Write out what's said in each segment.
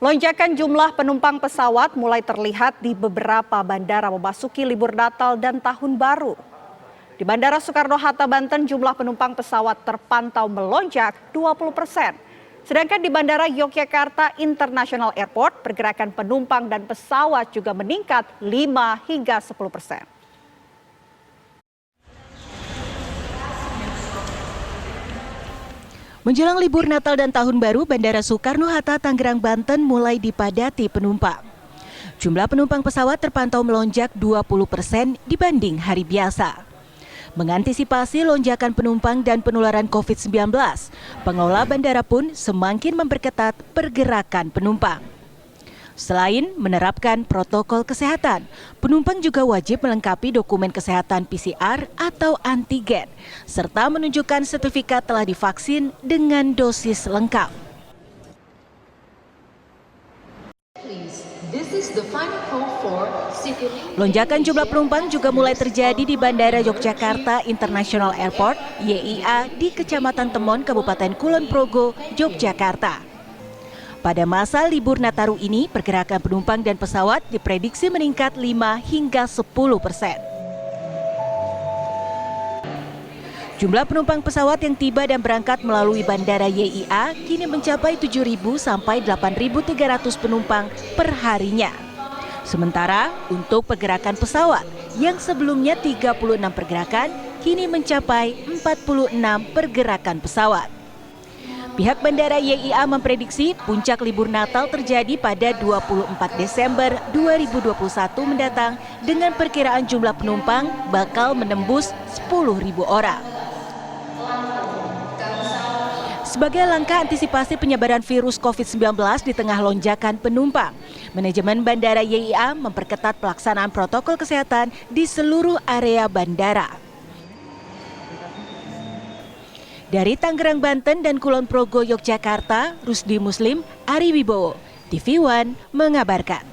Lonjakan jumlah penumpang pesawat mulai terlihat di beberapa bandara memasuki libur Natal dan Tahun Baru. Di Bandara Soekarno-Hatta, Banten, jumlah penumpang pesawat terpantau melonjak 20%. Sedangkan di Bandara Yogyakarta International Airport, pergerakan penumpang dan pesawat juga meningkat 5 hingga 10%. Menjelang libur Natal dan Tahun Baru, Bandara Soekarno-Hatta, Tangerang, Banten mulai dipadati penumpang. Jumlah penumpang pesawat terpantau melonjak 20% dibanding hari biasa. Mengantisipasi lonjakan penumpang dan penularan COVID-19, pengelola bandara pun semakin memperketat pergerakan penumpang. Selain menerapkan protokol kesehatan, penumpang juga wajib melengkapi dokumen kesehatan PCR atau antigen, serta menunjukkan sertifikat telah divaksin dengan dosis lengkap. Lonjakan jumlah penumpang juga mulai terjadi di Bandara Yogyakarta International Airport (YIA) di Kecamatan Temon, Kabupaten Kulon Progo, Yogyakarta. Pada masa libur Nataru ini, pergerakan penumpang dan pesawat diprediksi meningkat 5 hingga 10%. Jumlah penumpang pesawat yang tiba dan berangkat melalui Bandara YIA kini mencapai 7.000 sampai 8.300 penumpang per harinya. Sementara untuk pergerakan pesawat yang sebelumnya 36 pergerakan, kini mencapai 46 pergerakan pesawat. Pihak Bandara YIA memprediksi puncak libur Natal terjadi pada 24 Desember 2021 mendatang dengan perkiraan jumlah penumpang bakal menembus 10.000 orang. Sebagai langkah antisipasi penyebaran virus COVID-19 di tengah lonjakan penumpang, manajemen Bandara YIA memperketat pelaksanaan protokol kesehatan di seluruh area bandara. Dari Tangerang, Banten dan Kulon Progo, Yogyakarta, Rusdi Muslim, Ari Wibowo, TV One mengabarkan.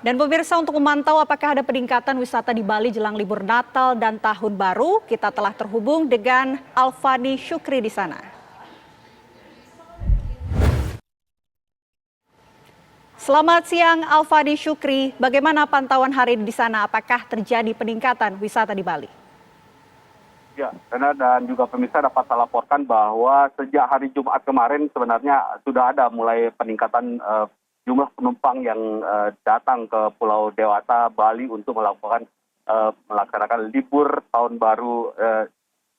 Dan pemirsa, untuk memantau apakah ada peningkatan wisata di Bali jelang libur Natal dan Tahun Baru, kita telah terhubung dengan Alfani Syukri di sana. Selamat siang Alfani Syukri, bagaimana pantauan hari ini di sana? Apakah terjadi peningkatan wisata di Bali? Ya, Rena dan juga pemirsa dapat saya laporkan bahwa sejak hari Jumat kemarin sebenarnya sudah ada mulai peningkatan jumlah penumpang yang datang ke Pulau Dewata, Bali untuk melaksanakan libur tahun baru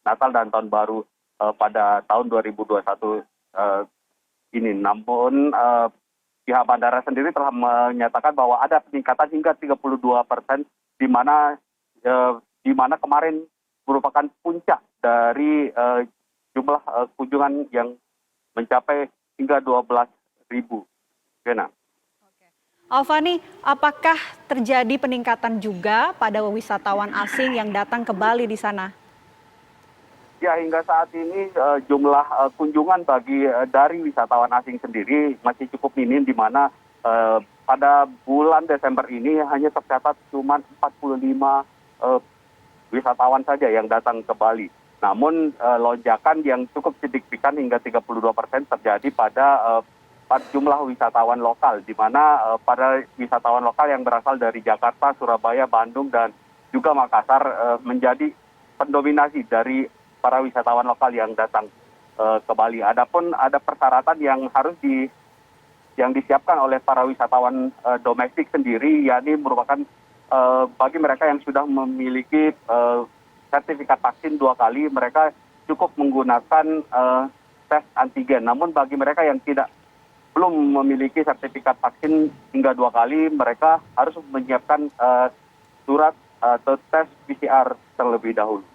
Natal dan tahun baru pada tahun 2021 ini. Namun pihak bandara sendiri telah menyatakan bahwa ada peningkatan hingga 32%, di mana kemarin merupakan puncak dari jumlah kunjungan yang mencapai hingga 12.000. Gena. Alfani, apakah terjadi peningkatan juga pada wisatawan asing yang datang ke Bali di sana? Ya, hingga saat ini jumlah kunjungan dari wisatawan asing sendiri masih cukup minim, di mana pada bulan Desember ini hanya tercatat cuma 45 wisatawan saja yang datang ke Bali. Namun lonjakan yang cukup signifikan hingga 32% terjadi pada jumlah wisatawan lokal, di mana pada wisatawan lokal yang berasal dari Jakarta, Surabaya, Bandung, dan juga Makassar menjadi pendominasi dari para wisatawan lokal yang datang ke Bali. Adapun ada persyaratan yang harus yang disiapkan oleh para wisatawan domestik sendiri, yakni merupakan bagi mereka yang sudah memiliki sertifikat vaksin 2 kali, mereka cukup menggunakan tes antigen. Namun bagi mereka yang belum memiliki sertifikat vaksin hingga 2 kali, mereka harus menyiapkan surat atau tes PCR terlebih dahulu.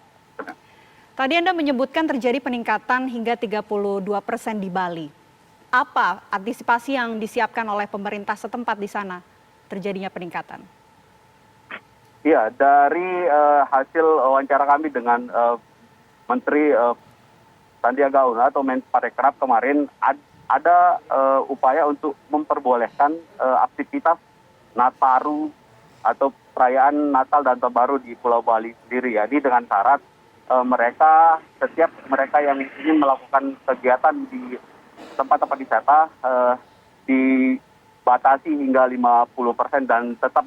Tadi Anda menyebutkan terjadi peningkatan hingga 32% di Bali. Apa antisipasi yang disiapkan oleh pemerintah setempat di sana terjadinya peningkatan? Ya, dari hasil wawancara kami dengan Menteri Sandiaga Uno atau Menparekraf kemarin, ada upaya untuk memperbolehkan aktivitas Nataru atau perayaan Natal dan Tahun Baru di Pulau Bali sendiri, ya, ini dengan syarat setiap mereka yang ingin melakukan kegiatan di tempat-tempat wisata dibatasi hingga 50% dan tetap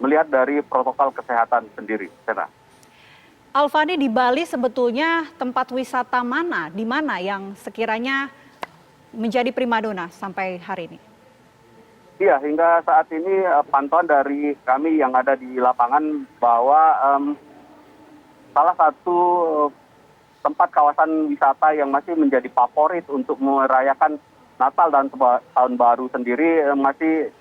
melihat dari protokol kesehatan sendiri. Sena. Alfani, di Bali sebetulnya tempat wisata mana, di mana yang sekiranya menjadi primadona sampai hari ini? Iya, hingga saat ini pantauan dari kami yang ada di lapangan bahwa salah satu tempat kawasan wisata yang masih menjadi favorit untuk merayakan Natal dan Tahun Baru sendiri masih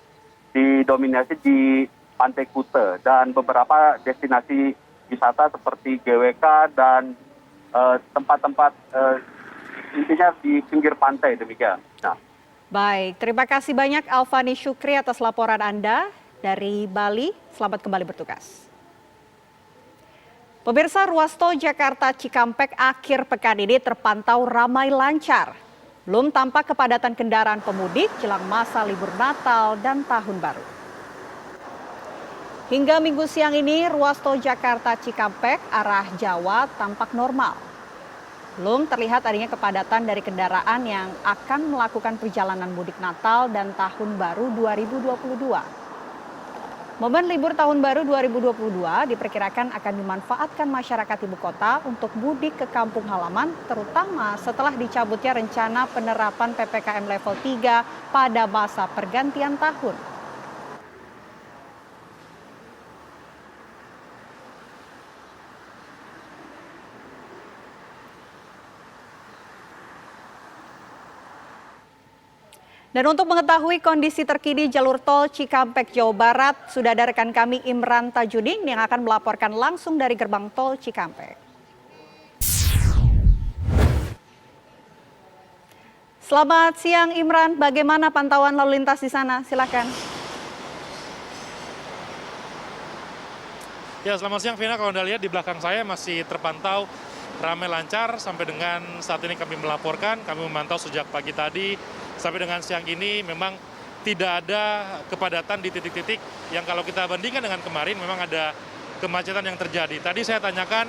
didominasi di Pantai Kute dan beberapa destinasi wisata seperti GWK dan tempat-tempat intinya di pinggir pantai demikian. Nah. Baik, terima kasih banyak Alfani Syukri atas laporan Anda dari Bali. Selamat kembali bertugas. Pemirsa, ruas tol Jakarta Cikampek akhir pekan ini terpantau ramai lancar. Belum tampak kepadatan kendaraan pemudik jelang masa libur Natal dan Tahun Baru. Hingga Minggu siang ini, ruas tol Jakarta Cikampek arah Jawa tampak normal. Belum terlihat adanya kepadatan dari kendaraan yang akan melakukan perjalanan mudik Natal dan Tahun Baru 2022. Momen libur Tahun Baru 2022 diperkirakan akan dimanfaatkan masyarakat ibu kota untuk mudik ke kampung halaman, terutama setelah dicabutnya rencana penerapan PPKM level 3 pada masa pergantian tahun. Dan untuk mengetahui kondisi terkini jalur tol Cikampek, Jawa Barat, sudah ada rekan kami Imran Tajudin yang akan melaporkan langsung dari gerbang tol Cikampek. Selamat siang Imran, bagaimana pantauan lalu lintas di sana? Silakan. Ya, selamat siang Vina. Kalau Anda lihat di belakang saya masih terpantau ramai lancar sampai dengan saat ini kami melaporkan. Kami memantau sejak pagi tadi sampai dengan siang ini memang tidak ada kepadatan di titik-titik yang kalau kita bandingkan dengan kemarin memang ada kemacetan yang terjadi. Tadi saya tanyakan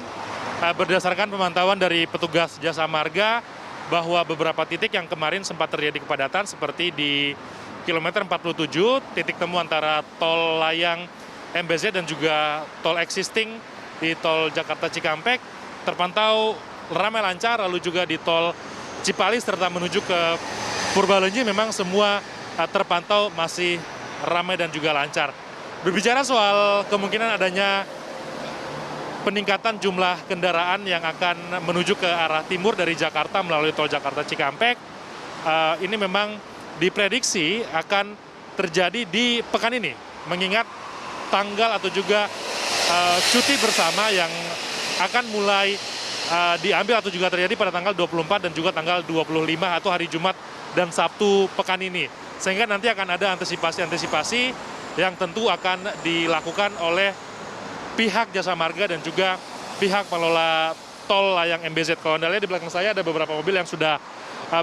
berdasarkan pemantauan dari petugas Jasa Marga bahwa beberapa titik yang kemarin sempat terjadi kepadatan seperti di kilometer 47, titik temu antara tol layang MBZ dan juga tol existing di tol Jakarta Cikampek terpantau ramai lancar, lalu juga di tol Cipali serta menuju ke Purbalenyi memang semua terpantau masih ramai dan juga lancar. Berbicara soal kemungkinan adanya peningkatan jumlah kendaraan yang akan menuju ke arah timur dari Jakarta melalui tol Jakarta Cikampek, ini memang diprediksi akan terjadi di pekan ini, mengingat tanggal atau juga cuti bersama yang akan mulai diambil atau juga terjadi pada tanggal 24 dan juga tanggal 25 atau hari Jumat dan Sabtu pekan ini. Sehingga nanti akan ada antisipasi-antisipasi yang tentu akan dilakukan oleh pihak Jasa Marga dan juga pihak pengelola tol layang MBZ. Kalau Anda lihat di belakang saya ada beberapa mobil yang sudah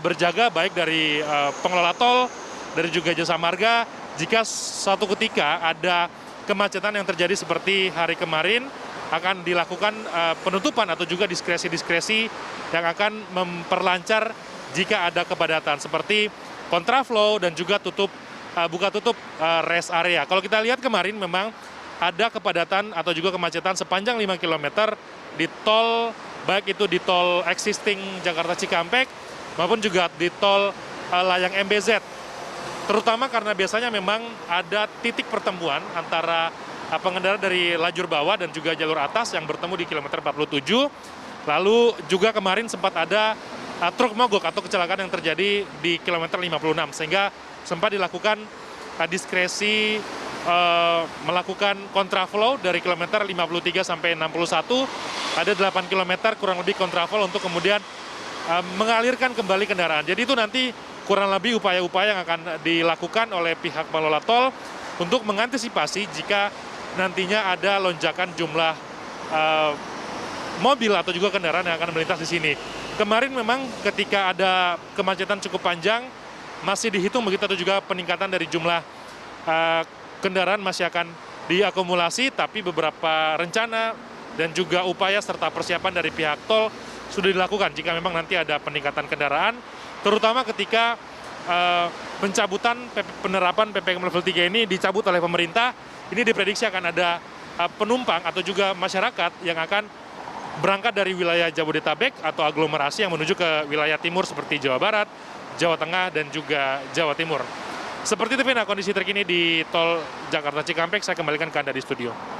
berjaga, baik dari pengelola tol, dari juga Jasa Marga. Jika suatu ketika ada kemacetan yang terjadi seperti hari kemarin, akan dilakukan penutupan atau juga diskresi-diskresi yang akan memperlancar jika ada kepadatan seperti kontraflow dan juga buka tutup rest area. Kalau kita lihat kemarin memang ada kepadatan atau juga kemacetan sepanjang 5 km di tol, baik itu di tol existing Jakarta Cikampek maupun juga di tol layang MBZ. Terutama karena biasanya memang ada titik pertemuan antara pengendara dari lajur bawah dan juga jalur atas yang bertemu di kilometer 47. Lalu juga kemarin sempat ada truk mogok atau kecelakaan yang terjadi di kilometer 56, sehingga sempat dilakukan diskresi melakukan kontraflow dari kilometer 53 sampai 61, ada 8 km kurang lebih kontraflow untuk kemudian mengalirkan kembali kendaraan. Jadi itu nanti kurang lebih upaya-upaya yang akan dilakukan oleh pihak pengelola tol untuk mengantisipasi jika nantinya ada lonjakan jumlah mobil atau juga kendaraan yang akan melintas di sini. Kemarin memang ketika ada kemacetan cukup panjang, masih dihitung begitu atau juga peningkatan dari jumlah kendaraan masih akan diakumulasi, tapi beberapa rencana dan juga upaya serta persiapan dari pihak tol sudah dilakukan jika memang nanti ada peningkatan kendaraan, terutama ketika pencabutan penerapan PPKM level 3 ini dicabut oleh pemerintah. Ini diprediksi akan ada penumpang atau juga masyarakat yang akan berangkat dari wilayah Jabodetabek atau aglomerasi yang menuju ke wilayah timur seperti Jawa Barat, Jawa Tengah, dan juga Jawa Timur. Seperti itu Vina, kondisi terkini di tol Jakarta Cikampek. Saya kembalikan ke Anda di studio.